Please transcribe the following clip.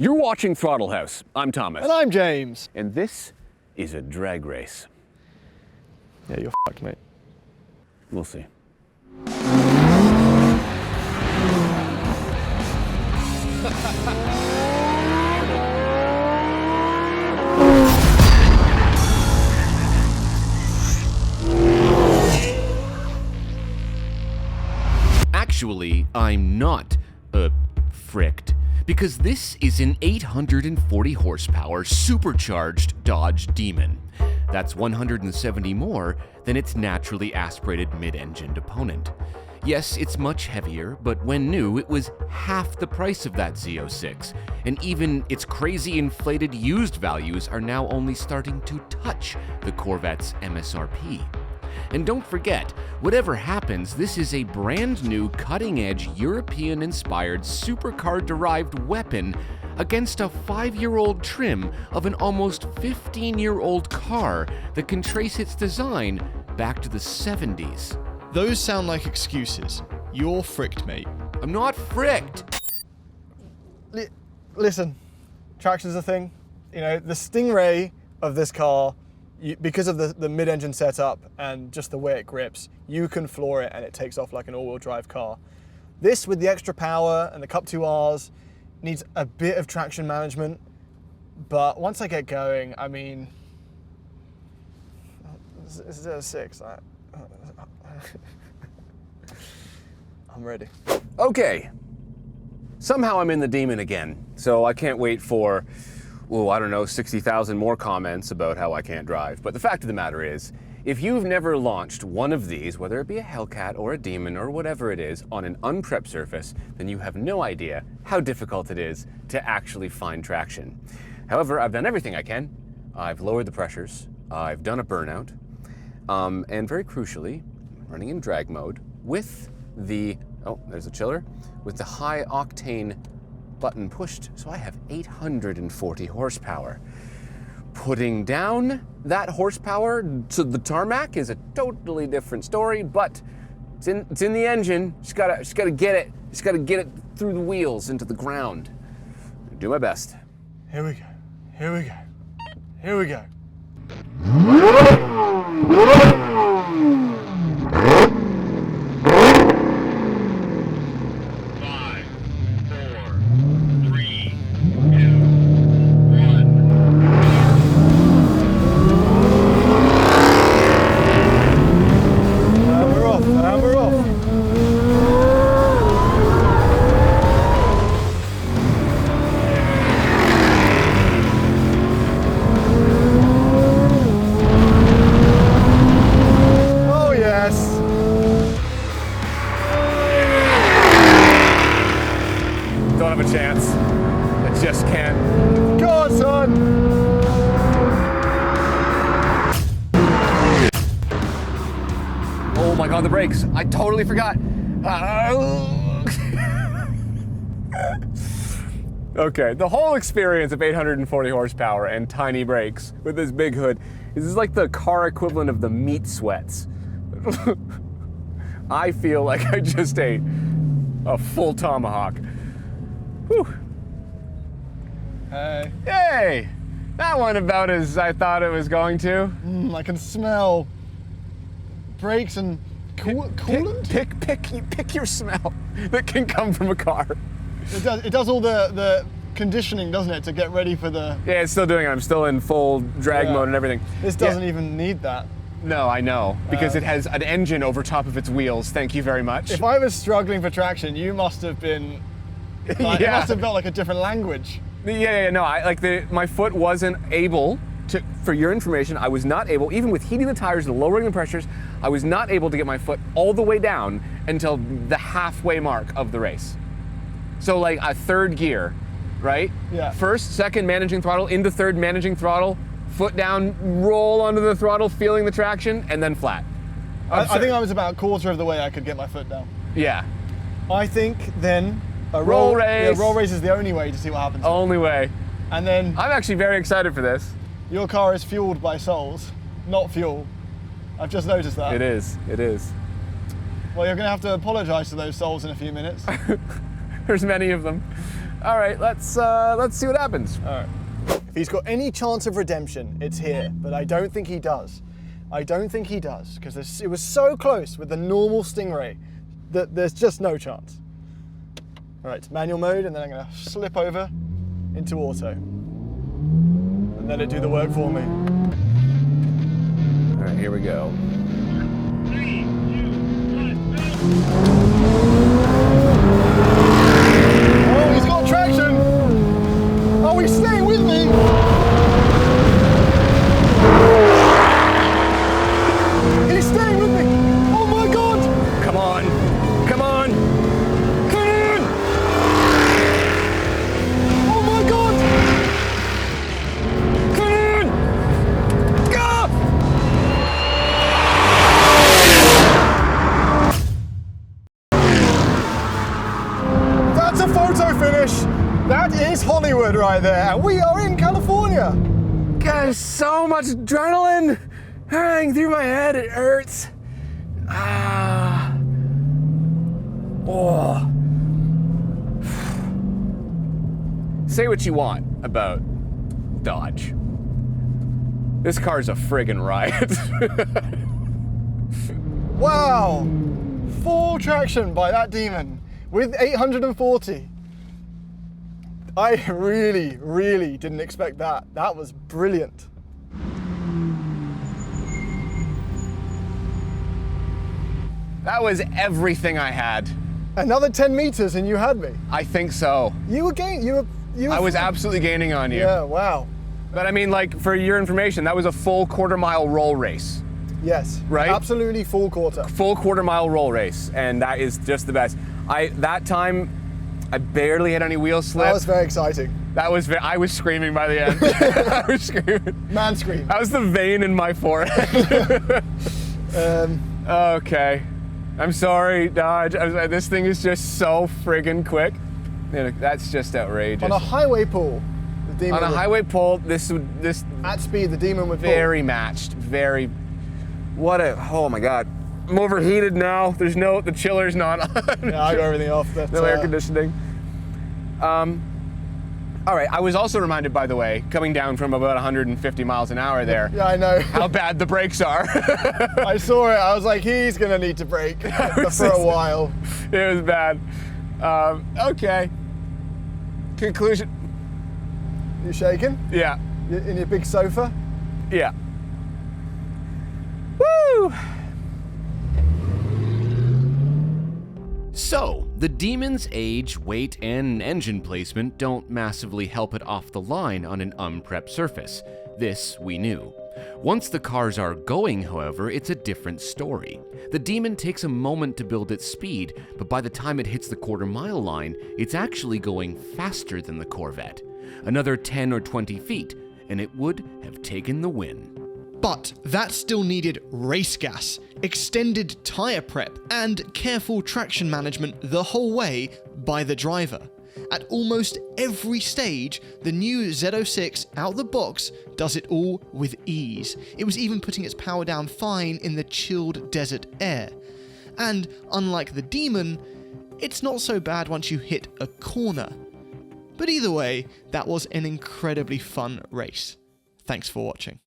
You're watching Throttle House. I'm Thomas. And I'm James. And this is a drag race. Yeah, you're fucked, mate. We'll see. Actually, I'm not, fricked, because this is an 840 horsepower supercharged Dodge Demon. That's 170 more than its naturally aspirated mid-engined opponent. Yes, it's much heavier, but when new, it was half the price of that Z06, and even its crazy inflated used values are now only starting to touch the Corvette's MSRP. And don't forget, whatever happens, this is a brand new cutting-edge European-inspired supercar-derived weapon against a 5-year-old trim of an almost 15-year-old car that can trace its design back to the 70s. Those sound like excuses. You're fricked, mate. I'm not fricked! Listen, traction's a thing. You know, the stingray of this car, because of the mid-engine setup and just the way it grips, you can floor it and it takes off like an all-wheel drive car. This, with the extra power and the Cup 2Rs, needs a bit of traction management, but once I get going, I mean, this is Z06. I'm ready. Okay. Somehow I'm in the Demon again, so I can't wait for, I don't know, 60,000 more comments about how I can't drive. But the fact of the matter is, if you've never launched one of these, whether it be a Hellcat or a Demon or whatever it is, on an unprepped surface, then you have no idea how difficult it is to actually find traction. However, I've done everything I can. I've lowered the pressures, I've done a burnout, and very crucially, running in drag mode with the, there's a chiller, with the high octane button pushed, so I have 840 horsepower. Putting down that horsepower to the tarmac is a totally different story, but it's in the engine. Just gotta get it. Just gotta get it through the wheels into the ground. Do my best. Here we go. Here we go. Here we go. Oh my God, the brakes. I totally forgot. Okay, the whole experience of 840 horsepower and tiny brakes with this big hood is like the car equivalent of the meat sweats. I feel like I just ate a full tomahawk. Whew. Hey. Hey! That went about as I thought it was going to. I can smell brakes and coolant? Pick your smell that can come from a car. It does all the conditioning, doesn't it, to get ready for the... Yeah, it's still doing it. I'm still in full drag mode and everything. This doesn't even need that. No, I know, because it has an engine over top of its wheels. Thank you very much. If I was struggling for traction, you must have been... Like, it must have felt like a different language. No, my foot wasn't able to, for your information, I was not able, even with heating the tires and lowering the pressures, I was not able to get my foot all the way down until the halfway mark of the race. So like a third gear, right? Yeah. First, second, managing throttle, into third, managing throttle, foot down, roll onto the throttle, feeling the traction, and then flat. I think I was about a quarter of the way I could get my foot down. Yeah. I think then a roll race. Yeah, roll race is the only way to see what happens. Only way. And then I'm actually very excited for this. Your car is fueled by souls, not fuel. I've just noticed that. It is. Well, you're going to have to apologize to those souls in a few minutes. There's many of them. All right, let's see what happens. All right. If he's got any chance of redemption, it's here, but I don't think he does. I don't think he does, because it was so close with the normal Stingray that there's just no chance. All right, manual mode, and then I'm gonna slip over into auto. And let it do the work for me. All right, here we go. 3, 2, 1, go! Oh, he's got traction! Oh, he's staying with me! He's staying with me! Oh my god! Come on, come on, come on! Oh my god! Come on! Go! That's a photo finish! That is Hollywood right there, and we are in California! God, there's so much adrenaline hurrying through my head. It hurts. Ah. Oh. Say what you want about Dodge. This car's a friggin' riot. Wow! Full traction by that demon with 840. I really, really didn't expect that. That was brilliant. That was everything I had. Another 10 meters and you had me. I think so. You were I was absolutely gaining on you. Yeah, wow. But I mean, like, for your information, that was a full quarter-mile roll race. Yes. Right? Absolutely full quarter. Full quarter-mile roll race, and that is just the best. That time, I barely had any wheel slip. That was very exciting. I was screaming by the end. I was screaming. Man scream. That was the vein in my forehead. Okay. I'm sorry, Dodge. This thing is just so friggin' quick. You know, that's just outrageous. On a highway pull, the demon On a highway pull, this at speed, the demon would pull. very matched. Very. Oh my God. I'm overheated now. The chiller's not on. Yeah, I got everything off. But, No air conditioning. All right, I was also reminded, by the way, coming down from about 150 miles an hour there, Yeah, I know. how bad the brakes are. I saw it. I was like, he's gonna need to brake for a while. It was bad. Okay. Conclusion. You shaking? Yeah. In your big sofa? Yeah. Woo! So, the Demon's age, weight, and engine placement don't massively help it off the line on an unprepped surface. This we knew. Once the cars are going, however, it's a different story. The Demon takes a moment to build its speed, but by the time it hits the quarter-mile line, it's actually going faster than the Corvette. Another 10 or 20 feet, and it would have taken the win. But that still needed race gas, extended tyre prep, and careful traction management the whole way by the driver. At almost every stage, the new Z06 out the box does it all with ease. It was even putting its power down fine in the chilled desert air. And unlike the Demon, it's not so bad once you hit a corner. But either way, that was an incredibly fun race. Thanks for watching.